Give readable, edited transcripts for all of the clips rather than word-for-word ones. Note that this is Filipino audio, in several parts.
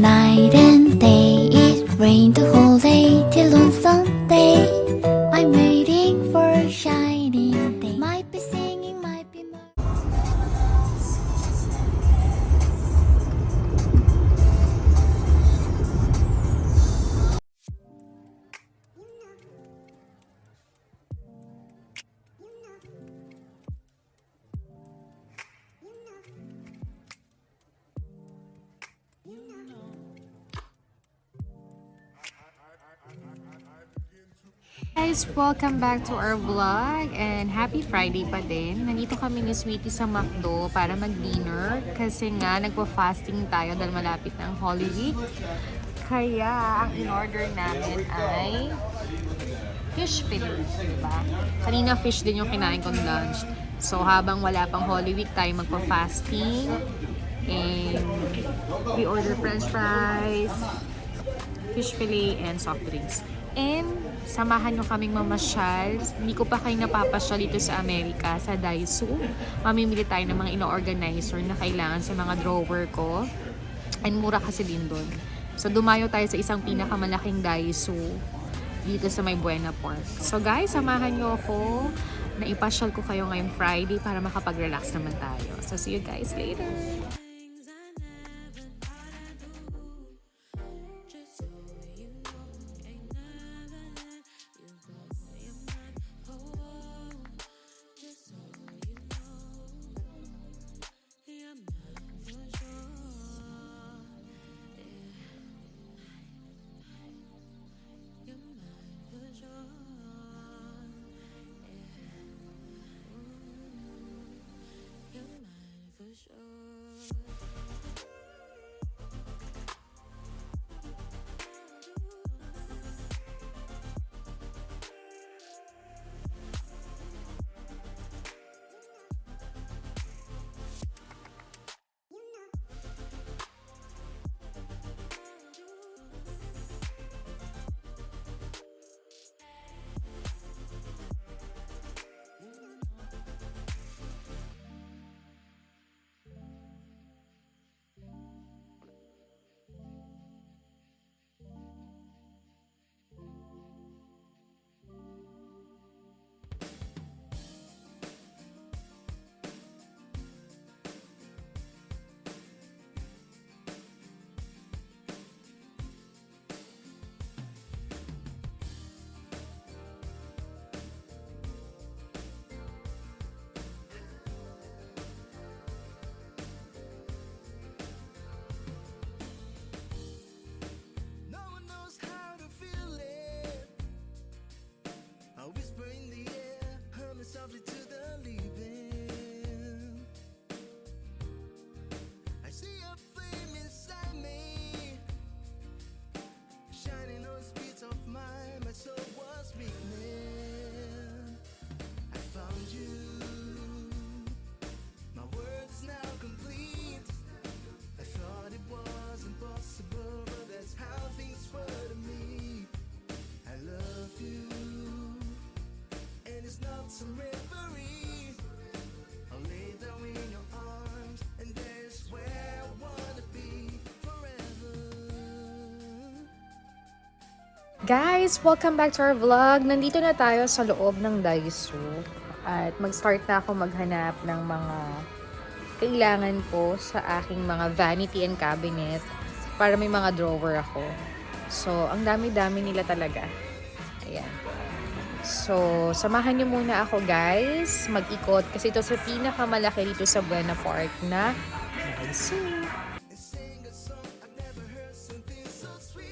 night and day. It rained the whole day till on Sunday. I'm waiting for a shining day. Might be singing, might be Guys, welcome back to our vlog and happy Friday pa din. Nandito kami ni Sweetie sa McDo para mag-dinner kasi nga nagpa-fasting tayo dahil malapit na ang Holy Week. Kaya ang in-order namin ay fish fillet, diba? Kanina fish din yung kinain kong lunch. So habang wala pang Holy Week tayo magpa-fasting and we order french fries, fish fillet, and soft drinks. And samahan nyo kaming mamasyal. Hindi ko pa kayo napapasyal dito sa Amerika, sa Daiso. Mamimili tayo ng mga ino-organizer na kailangan sa mga drawer ko. And mura kasi din doon. So dumayo tayo sa isang pinakamalaking Daiso dito sa may Buena Park. So guys, samahan nyo ako na ipasyal ko kayo ngayong Friday para makapag-relax naman tayo. So see you guys later! Softly to the leaving, I see a flame inside me, shining on the speeds of mine. My soul was weakening. I found you. My world is now complete. I thought it was impossible, but that's how things were to me. I love you. And it's not some reverie. I'll lay down in your arms, and there's where I wanna be forever. Guys, welcome back to our vlog. Nandito na tayo sa loob ng Daiso. At mag-start na ako maghanap ng mga kailangan ko sa aking mga vanity and cabinet para may mga drawer ako. So, ang dami-dami nila talaga. Ayan. So, samahan niyo muna ako guys, mag-ikot kasi ito sa pinakamalaki dito sa Buena Park na Daiso. And sing a song I've never heard, something so sweet.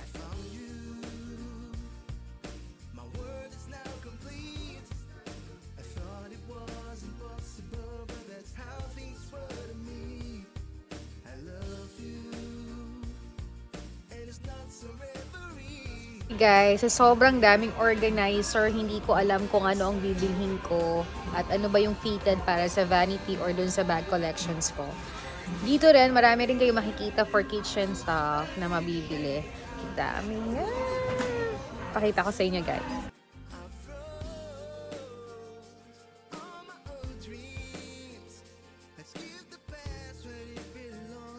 I found you. My world is now complete. I thought it was impossible, but that's how things were to me. I love you. And it's not so reverie. Guys, sa sobrang daming organizer, hindi ko alam kung ano ang bibilhin ko at ano ba yung fitted para sa vanity or dun sa bag collections ko. Dito rin, marami rin kayo makikita for kitchen stuff na mabibili. Dami nga. Pakita ko sa inyo guys. All my old dreams. Let's give the past what it belongs.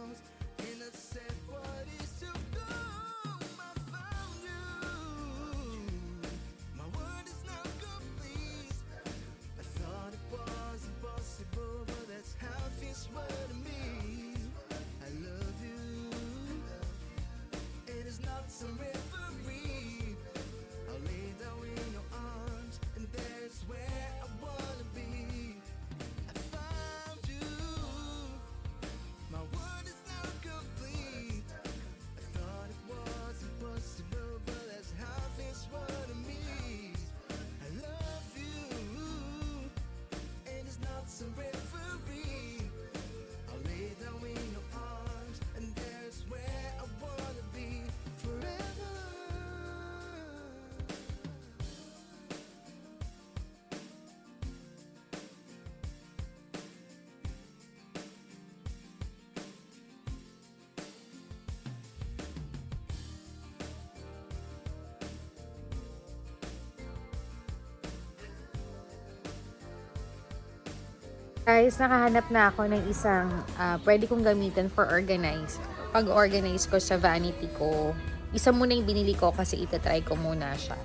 Guys, nakahanap na ako ng isang pwede kong gamitin for organize. Pag-organize ko sa vanity ko, isa muna yung binili ko kasi itatry ko muna siya.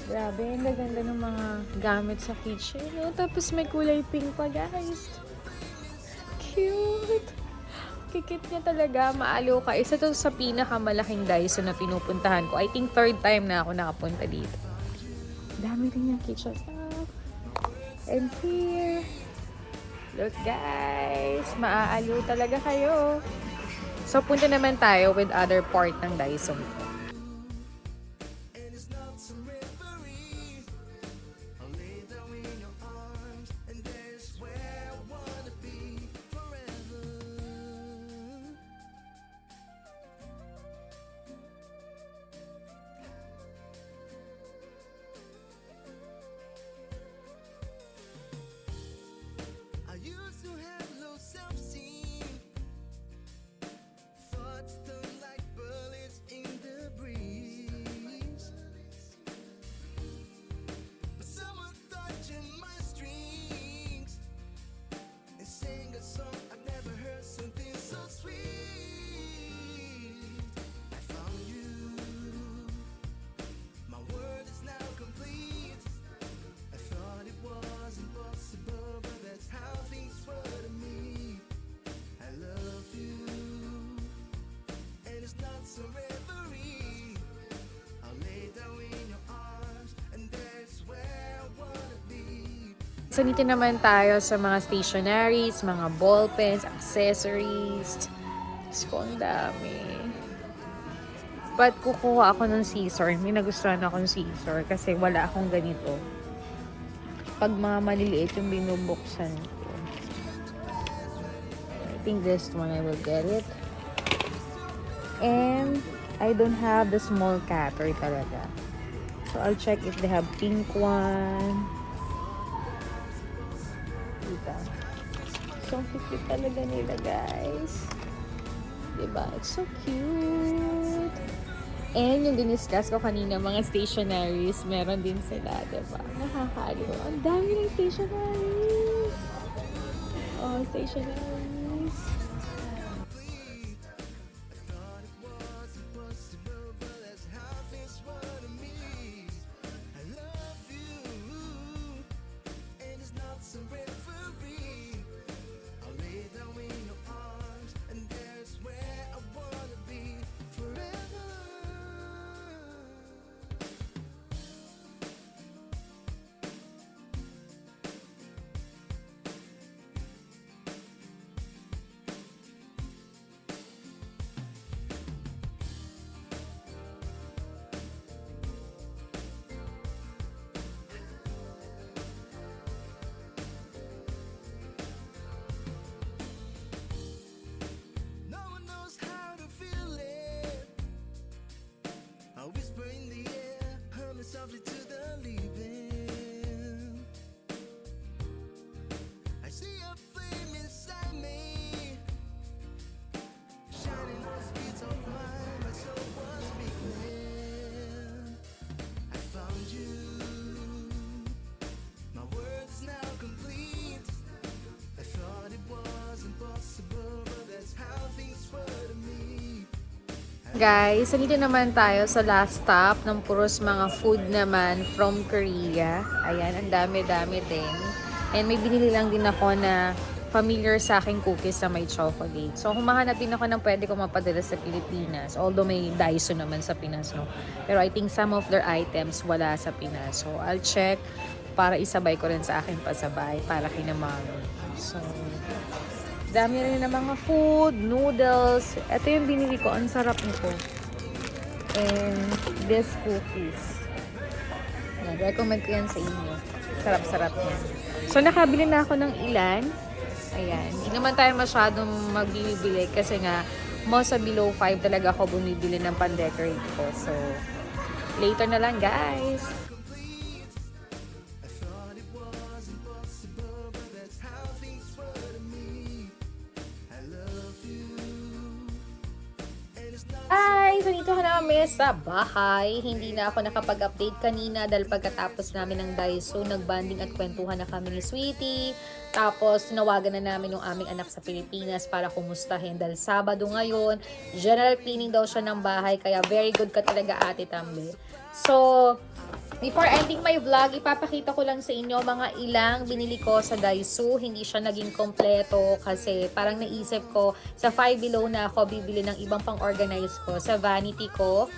Grabe, ang gaganda ng mga gamit sa kitchen. No? Tapos may kulay pink pa, guys. Cute! Kikit niya talaga, maalo ka. Isa to sa pinakamalaking Daiso na pinupuntahan ko. I think 3rd time na ako nakapunta dito. Dami rin yung kitchen stuff. And here, look guys, maaaliw talaga kayo. So, punta naman tayo with other part ng Daiso. And it's not some reverie. I'll lay down in your arms, and there's where I wanna be forever. I used to have low self-esteem. Thoughts turn like bullets in the breeze. But someone touching my strings and sing a song I've never heard, something so sweet. I found you. My world is now complete. I thought it was impossible, but that's how things were to me. I love you, and it's not some reverie. I'll lay down in your arms, and that's where I wanna be. So, dito naman tayo sa mga stationaries, mga ballpens, accessories. Diyos ko, ang dami. But kukuha ako ng scissor. May nagustuhan ako ng scissor kasi wala akong ganito. Pag mga maliliit yung binubuksan ko. I think this one I will get it. And I don't have the small cutter talaga. So I'll check if they have pink one. Diba? So cute talaga nila, guys. Diba? It's so cute. And yung diniscuss ko kanina, mga stationaries, meron din sila, diba? Nakakaliw. Ang dami ng stationaries. Oh, stationaries. I thought it was impossible, but that's how things were to me. I love you, and it's not some reverie. I'll lay down in your arms, and there's where I wanna be forever. No one knows how to feel it. I whisper in the air, humming softly to the leaving. I see a flame inside me, shining on the streets of mine. My soul was weakening. I found you. My world is now complete. I thought it was impossible, but that's how things were to me. Guys, nandito naman tayo sa last stop ng puros mga food naman from Korea. Ayan, ang dami-dami din. And may binili lang din ako na familiar sa aking cookies na may chocolate. So, humahanap din ako ng pwede ko mapadala sa Pilipinas. Although may Daiso naman sa Pinas, no? Pero I think some of their items wala sa Pinas. So, I'll check para isabay ko rin sa aking pasabay para kina Mami. So, dami rin ng mga food, noodles. Ito yung binili ko. Ang sarap nito. And this cookies. Yan, recommend ko yan sa inyo. Sarap-sarap yan. So, nakabili na ako ng ilan. Ayan. Hindi naman tayo masyadong magbibili kasi nga, most sa below 5 talaga ako bumibili ng pan-decorate ko. So, later na lang, guys. I thought it was impossible, but that's how things were to me. I love you, and it's not Ay, so dito na kami sa bahay. Hindi na ako nakapag-update kanina dahil pagkatapos namin ng Daiso, nagbanding at kwentuhan na kami ni Sweetie. Tapos, tinawagan na namin yung aming anak sa Pilipinas para kumustahin. Dahil Sabado ngayon, general cleaning daw siya ng bahay. Kaya very good ka talaga, Ate Tambe. So, before ending my vlog, ipapakita ko lang sa inyo mga ilang binili ko sa Daiso. Hindi siya naging kompleto kasi parang naisip ko sa 5 below na ako bibili ng ibang pang-organize ko. Sa vanity ko,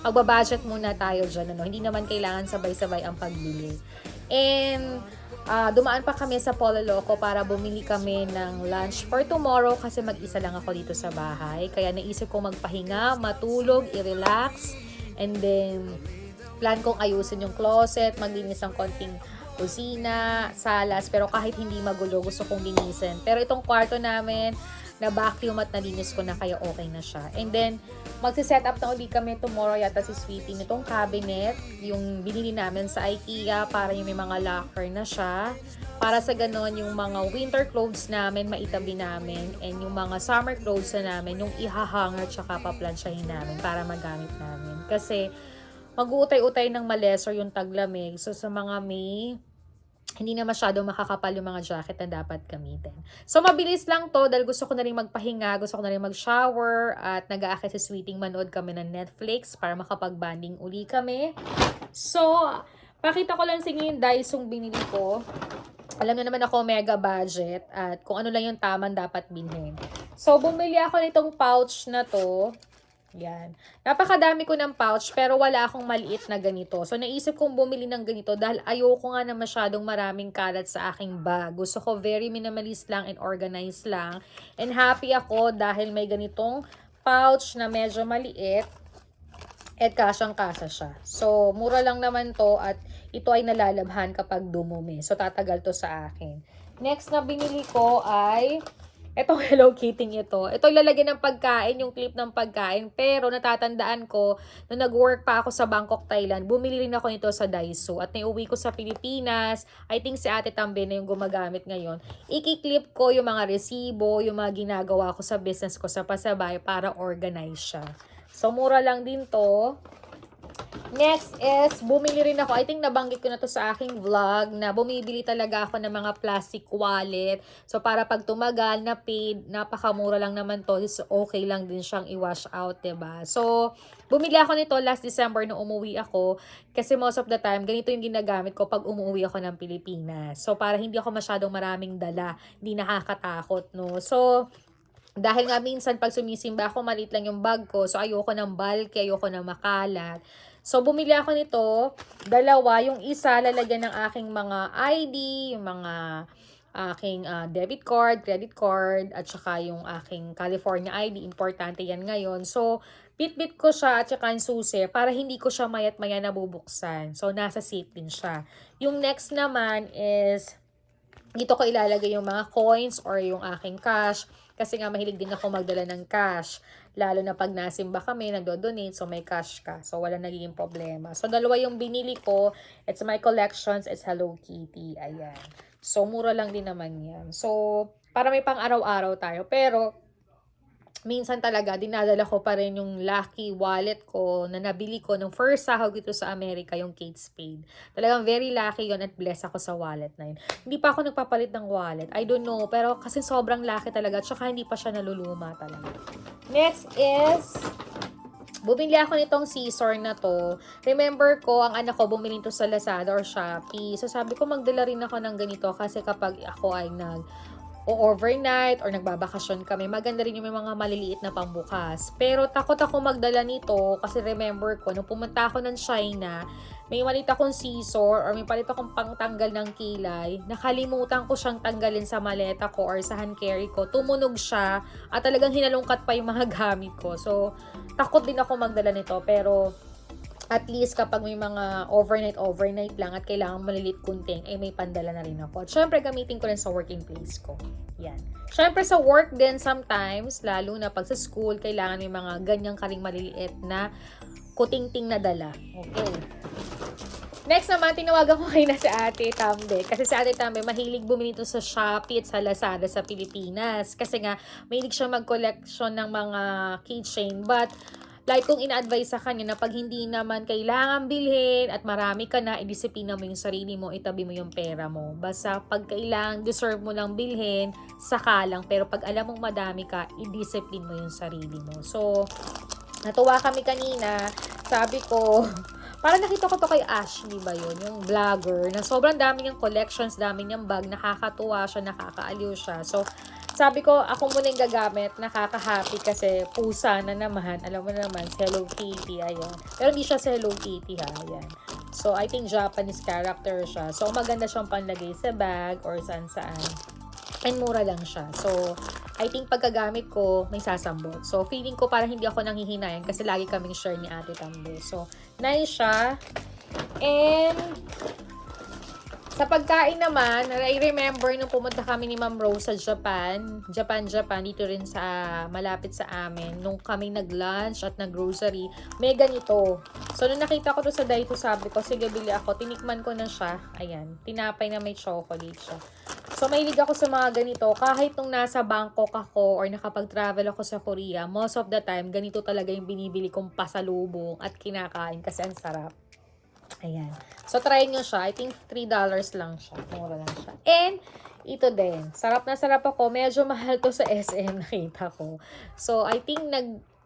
magbabudget muna tayo dyan. Ano? Hindi naman kailangan sabay-sabay ang pagbili. And dumaan pa kami sa Polo Loco para bumili kami ng lunch for tomorrow kasi mag-isa lang ako dito sa bahay. Kaya naisip ko magpahinga, matulog, i-relax, and then plan kong ayusin yung closet, maglinis ng konting kusina, salas, pero kahit hindi magulo, gusto kong linisin. Pero itong kwarto namin, na vacuum at nalinis ko na, kaya okay na siya. And then, magsiset up na ulit kami tomorrow yata si Sweetie nitong cabinet, yung binili namin sa IKEA para yung may mga locker na siya. Para sa ganon, yung mga winter clothes namin, maitabi namin. And yung mga summer clothes na namin, yung ihahanger tsaka paplansyahin namin para magamit namin. Kasi, mag-uutay-utay ng malesor yung taglamig. So, sa mga may hindi na masyado makakapal yung mga jacket na dapat gamitin. So, mabilis lang to dahil gusto ko na rin magpahinga, gusto ko na rin mag-shower, at nag-aakit si Sweeting manood kami ng Netflix para makapag-banding uli kami. So, pakita ko lang sa inyo yung Dysong binili ko. Alam na naman ako mega budget at kung ano lang yung tamang dapat bilhin. So, bumili ako nitong pouch na to. Yan. Napakadami ko ng pouch pero wala akong maliit na ganito. So, naisip kong bumili ng ganito dahil ayoko nga na masyadong maraming kalat sa aking bag. Gusto ko very minimalist lang and organized lang. And happy ako dahil may ganitong pouch na medyo maliit at kasyang-kasya siya. So, mura lang naman to at ito ay nalalabhan kapag dumumi. So, tatagal to sa akin. Next na binili ko ay etong Hello Kitty ito. Ito ilalagay ng pagkain, yung clip ng pagkain. Pero natatandaan ko, nung nag-work pa ako sa Bangkok, Thailand, bumili rin ako nito sa Daiso. At naiuwi ko sa Pilipinas, I think si Ate Tambe na yung gumagamit ngayon. Iki-clip ko yung mga resibo, yung mga ginagawa ko sa business ko sa pasabay para organize siya. So, mura lang din to. Next is, bumili rin ako, I think nabanggit ko na to sa aking vlog, na bumibili talaga ako ng mga plastic wallet. So, para pag tumagal na paid, napakamura lang naman to. Okay lang din siyang i-wash out, diba? So, bumili ako nito last December nung umuwi ako. Kasi most of the time, ganito yung ginagamit ko pag umuwi ako ng Pilipinas. So, para hindi ako masyadong maraming dala, hindi nakakatakot, no? So, dahil nga minsan pag sumisimba ako, maliit lang yung bag ko. So, ayoko ng bulky, ayoko ng makalat. So, bumili ako nito. Dalawa. Yung isa, lalagyan ng aking mga ID, yung mga aking debit card, credit card, at saka yung aking California ID. Importante yan ngayon. So, bit-bit ko siya at saka yung susi para hindi ko siya mayat-maya nabubuksan. So, nasa safe din siya. Yung next naman is, dito ko ilalagay yung mga coins or yung aking cash. Kasi nga mahilig din ako magdala ng cash. Lalo na pag nasimba kami, nagdo-donate, so may cash ka. So, wala nagiging problema. So, dalawa yung binili ko. It's my collections. It's Hello Kitty. Ayan. So, mura lang din naman yan. So, para may pang araw-araw tayo. Pero, minsan talaga, dinadala ko pa rin yung lucky wallet ko na nabili ko nung first sahod dito sa Amerika, yung Kate Spade. Talagang very lucky yun at blessed ako sa wallet na yun. Hindi pa ako nagpapalit ng wallet. I don't know, pero kasi sobrang lucky talaga at saka hindi pa siya naluluma talaga. Next is, bumili ako nitong scissor na to. Remember ko, ang anak ko bumili ito sa Lazada or Shopee. So sabi ko, magdala rin ako ng ganito kasi kapag ako ay overnight or nagbabakasyon kami, maganda rin yung may mga maliliit na pambukas. Pero takot ako magdala nito kasi remember ko, nung pumunta ako ng China, may malit akong scissor or may palit akong pangtanggal ng kilay, nakalimutan ko siyang tanggalin sa maleta ko or sa hand carry ko. Tumunog siya at talagang hinalungkat pa yung mga gamit ko. So, takot din ako magdala nito pero at least kapag may mga overnight lang at kailangan malilit kunting, eh may pandala na rin ako. At syempre, gamitin ko rin sa working place ko. Yan. Syempre, sa work din sometimes, lalo na pag sa school, kailangan may mga ganyang karing maliliit na kuting-ting na dala. Okay. Next naman, tinawagan ko kayo na si Ate Tambe. Kasi si Ate Tambe, mahilig bumili ito sa Shopee at sa Lazada sa Pilipinas. Kasi nga, mahilig siya mag-collection ng mga keychain. But, like kung ina-advise sa kanya na pag hindi naman kailangan bilhin at marami ka na, idisiplina mo yung sarili mo, itabi mo yung pera mo. Basta pag kailangan, deserve mo lang bilhin, saka lang. Pero pag alam mong madami ka, idisiplin mo yung sarili mo. So, natuwa kami kanina. Sabi ko, parang nakita ko to kay Ashley ba yun, yung vlogger, na sobrang dami niyang collections, dami niyang bag, nakakatuwa siya, nakakaaliw siya. So, sabi ko, ako muna yung gagamit, nakaka-happy kasi pusa na naman. Alam mo naman, Hello Kitty, ayan. Pero hindi siya sa Hello Kitty ha, ayan. So, I think Japanese character siya. So, maganda siyang panlagay sa bag or saan-saan. And mura lang siya. So, I think pagkagamit ko, may sasambot. So, feeling ko parang hindi ako nanghihinayan kasi lagi kaming share ni Ate Tambo. So, nice siya. And, sa pagkain naman, I remember nung pumunta kami ni Ma'am Rose sa Japan, dito rin sa malapit sa amin, nung kami nag-lunch at nag-grocery, may ganito. So, nung nakita ko to sa Daiso, sabi ko, sige, bili ako. Tinikman ko na siya. Ayan, tinapay na may chocolate siya. So, mahilig ako sa mga ganito. Kahit nung nasa Bangkok ako or nakapag-travel ako sa Korea, most of the time, ganito talaga yung binibili kong pasalubong at kinakain kasi ang sarap. Ayan. So, try nyo siya. I think $3 lang siya. Mura lang siya. And, ito din. Sarap na sarap ako. Medyo mahal to sa SM, nakita ko. So, I think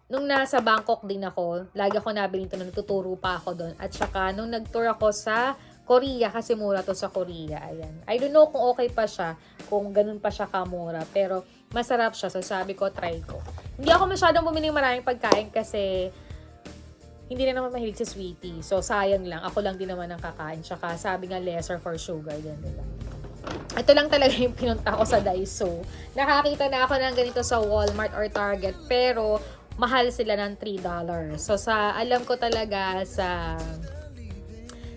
nung nasa Bangkok din ako, lagi ako nabili ito, nagtuturo pa ako doon. At saka, nung nag-tour ako sa Korea, kasi mura to sa Korea. Ayan. I don't know kung okay pa siya, kung ganun pa siya kamura. Pero, masarap siya. So, sabi ko, try ko. Hindi ako masyadong bumili maraming pagkain kasi hindi na naman mahilig si Sweetie. So, sayang lang. Ako lang din naman ang kakain. Tsaka, sabi nga, lesser for sugar din, diba? Ito lang talaga yung pinunta ko sa Daiso. Nakakita na ako ng ganito sa Walmart or Target. Pero, mahal sila ng $3. So, alam ko talaga sa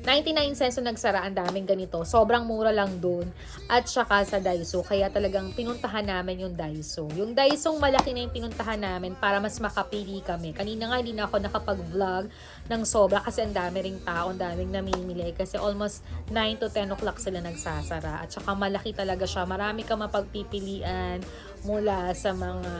99 cents na nagsara, ang daming ganito. Sobrang mura lang dun. At saka sa Daiso. Kaya talagang pinuntahan namin yung Daiso. Yung Daiso malaki na yung pinuntahan namin para mas makapili kami. Kanina nga hindi na ako nakapag-vlog ng sobra kasi ang dami ring tao, ang daming namimili. Kasi almost 9 to 10 o'clock sila nagsasara. At saka malaki talaga siya. Marami ka mapagpipilian mula sa mga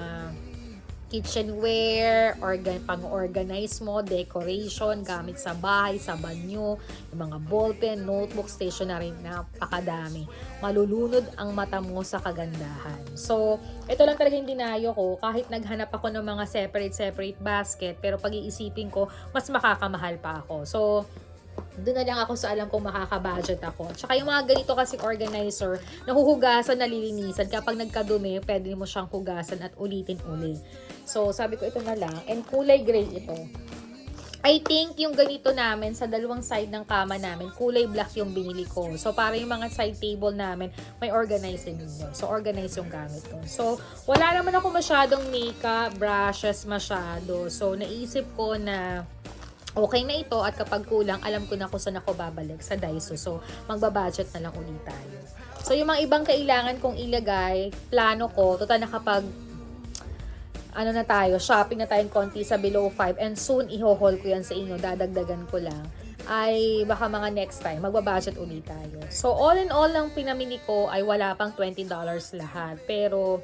kitchenware, pang-organize mo, decoration, gamit sa bahay, sa banyo, yung mga ballpen, notebook, stationery, napakadami. Malulunod ang mata mo sa kagandahan. So, ito lang talaga yung dinayo ko. Kahit naghanap ako ng mga separate basket, pero pag-iisipin ko, mas makakamahal pa ako. So, doon na lang ako sa alam kong makaka-budget ako. Tsaka yung mga ganito kasi organizer, nahuhugasan, nalilinisan. Kapag nagkadumi, pwede mo siyang hugasan at ulitin uli. So, sabi ko ito na lang. And kulay gray ito. I think yung ganito namin sa dalawang side ng kama namin, kulay black yung binili ko. So, para yung mga side table namin, may organizing yun. So, organize yung gamit ko. So, wala naman ako masyadong makeup, brushes masyado. So, naisip ko na okay na ito at kapag kulang, alam ko na kung saan ako babalik sa Daiso. So, magbabudget na lang ulit tayo. So, yung mga ibang kailangan kong ilagay, plano ko, total na kapag na tayo, shopping na tayong konti sa below 5 and soon iho-haul ko yan sa inyo, dadagdagan ko lang, ay baka mga next time, magbabudget ulit tayo. So, all in all, ang pinamili ko ay wala pang $20 lahat. Pero,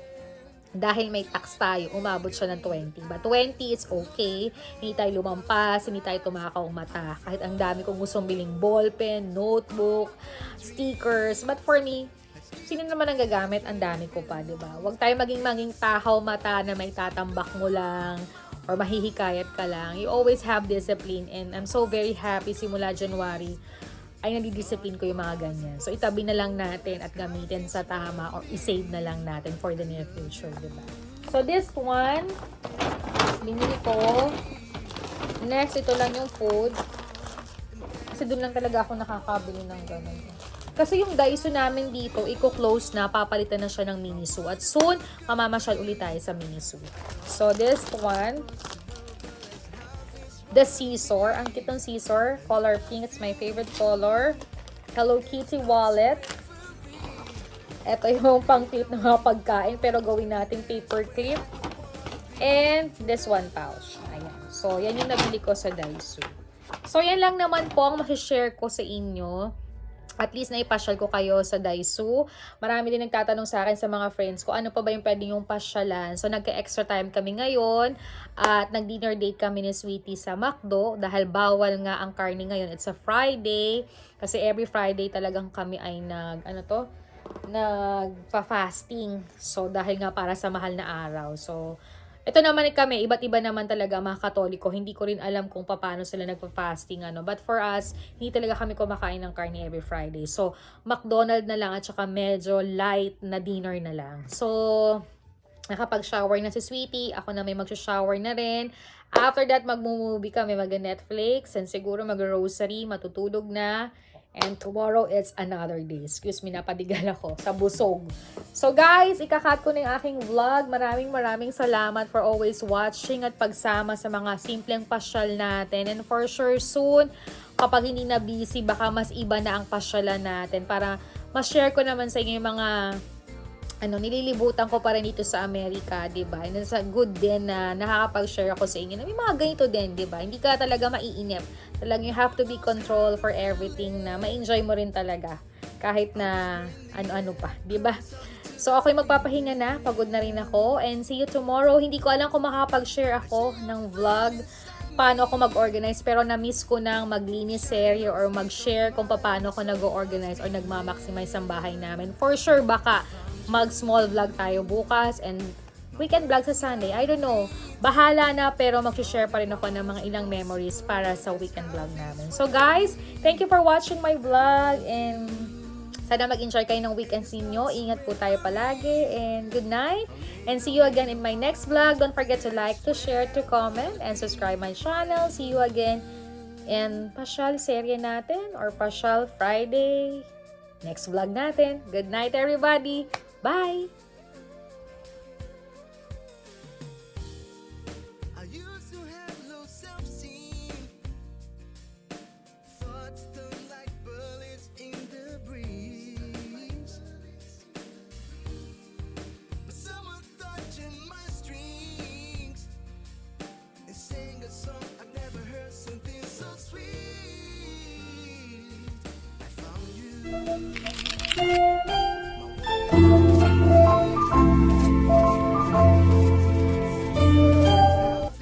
dahil may tax tayo, umabot siya ng 20. But 20 is okay. Hindi tayo lumampas, hindi tayo tumakaw mata. Kahit ang dami kong gustong biling ballpen, notebook, stickers. But for me, sino naman ang gagamit? Ang dami ko pa, di ba? Huwag tayo maging takaw mata na may tatambak mo lang or mahihikayat ka lang. You always have discipline and I'm so very happy simula January ay nadidiscipline ko yung mga ganyan. So, itabi na lang natin at gamitin sa tama or isave na lang natin for the near future, diba? So, this one, binili ko. Next, ito lang yung food. Kasi doon lang talaga ako nakakabili ng ganun. Kasi yung Daiso namin dito, i-close na, papalitan na siya ng Miniso. At soon, mamamasyal ulit tayo sa Miniso. So, this one, the scissor. Ang kitong scissor. Color pink. It's my favorite color. Hello Kitty wallet. Ito yung pang-clip ng mga pagkain. Pero gawin natin paper clip. And this one pouch. Ayan. So, yan yung nabili ko sa Daiso. So, yan lang naman po ang ma-share ko sa inyo. at least naipasyal ko kayo sa Daisu. Marami din nagtatanong sa akin sa mga friends ko, ano pa ba yung pwede yung pasyalan. So, nagka-extra time kami ngayon at nag-dinner date kami ni Sweetie sa McDo dahil bawal nga ang karne ngayon. It's a Friday kasi every Friday talagang kami ay nagpa-fasting. So, dahil nga para sa mahal na araw. So, ito naman kami, iba't iba naman talaga mga Katoliko. Hindi ko rin alam kung paano sila nagpa-fasting. But for us, hindi talaga kami kumakain ng karne every Friday. So, McDonald's na lang at saka medyo light na dinner na lang. So, nakapag-shower na si Sweetie. Ako na may mag-shower na rin. After that, mag-movie kami, mag-Netflix. And siguro mag-rosary, matutulog na. And tomorrow, it's another day. Excuse me, napadigal ako sa busog. So guys, ikakat ko na yung aking vlog. Maraming salamat for always watching at pagsama sa mga simpleng pasyal natin. And for sure, soon, kapag hindi na busy, baka mas iba na ang pasyalan natin. Para ma-share ko naman sa inyo yung mga nililibutan ko pa rin dito sa Amerika, diba? And it's a good din na nakakapag-share ako sa inyo na may mga ganito din, diba? Hindi ka talaga maiinip. Talagang you have to be control for everything na ma-enjoy mo rin talaga. Kahit na ano-ano pa, diba? So, ako'y magpapahinga na. Pagod na rin ako. And see you tomorrow. Hindi ko alam kung makakapag-share ako ng vlog. Paano ako mag-organize. Pero na-miss ko nang maglinis serye or mag-share kung paano ako nag-organize or nagmamaximize ang bahay namin. For sure, baka mag-small vlog tayo bukas and weekend vlog sa Sunday. I don't know. Bahala na, pero mag-share pa rin ako ng mga ilang memories para sa weekend vlog namin. So guys, thank you for watching my vlog and sana mag-enjoy kayo ng weekends ninyo. Ingat po tayo palagi and good night. And see you again in my next vlog. Don't forget to like, to share, to comment, and subscribe my channel. See you again in Pasyal serye natin or Pasyal Friday. Next vlog natin. Good night everybody. Bye! I used to have low self-esteem. Thoughts stung like bullets in the breeze. But someone touching my strings and sang a song I've never heard, something so sweet. I found you.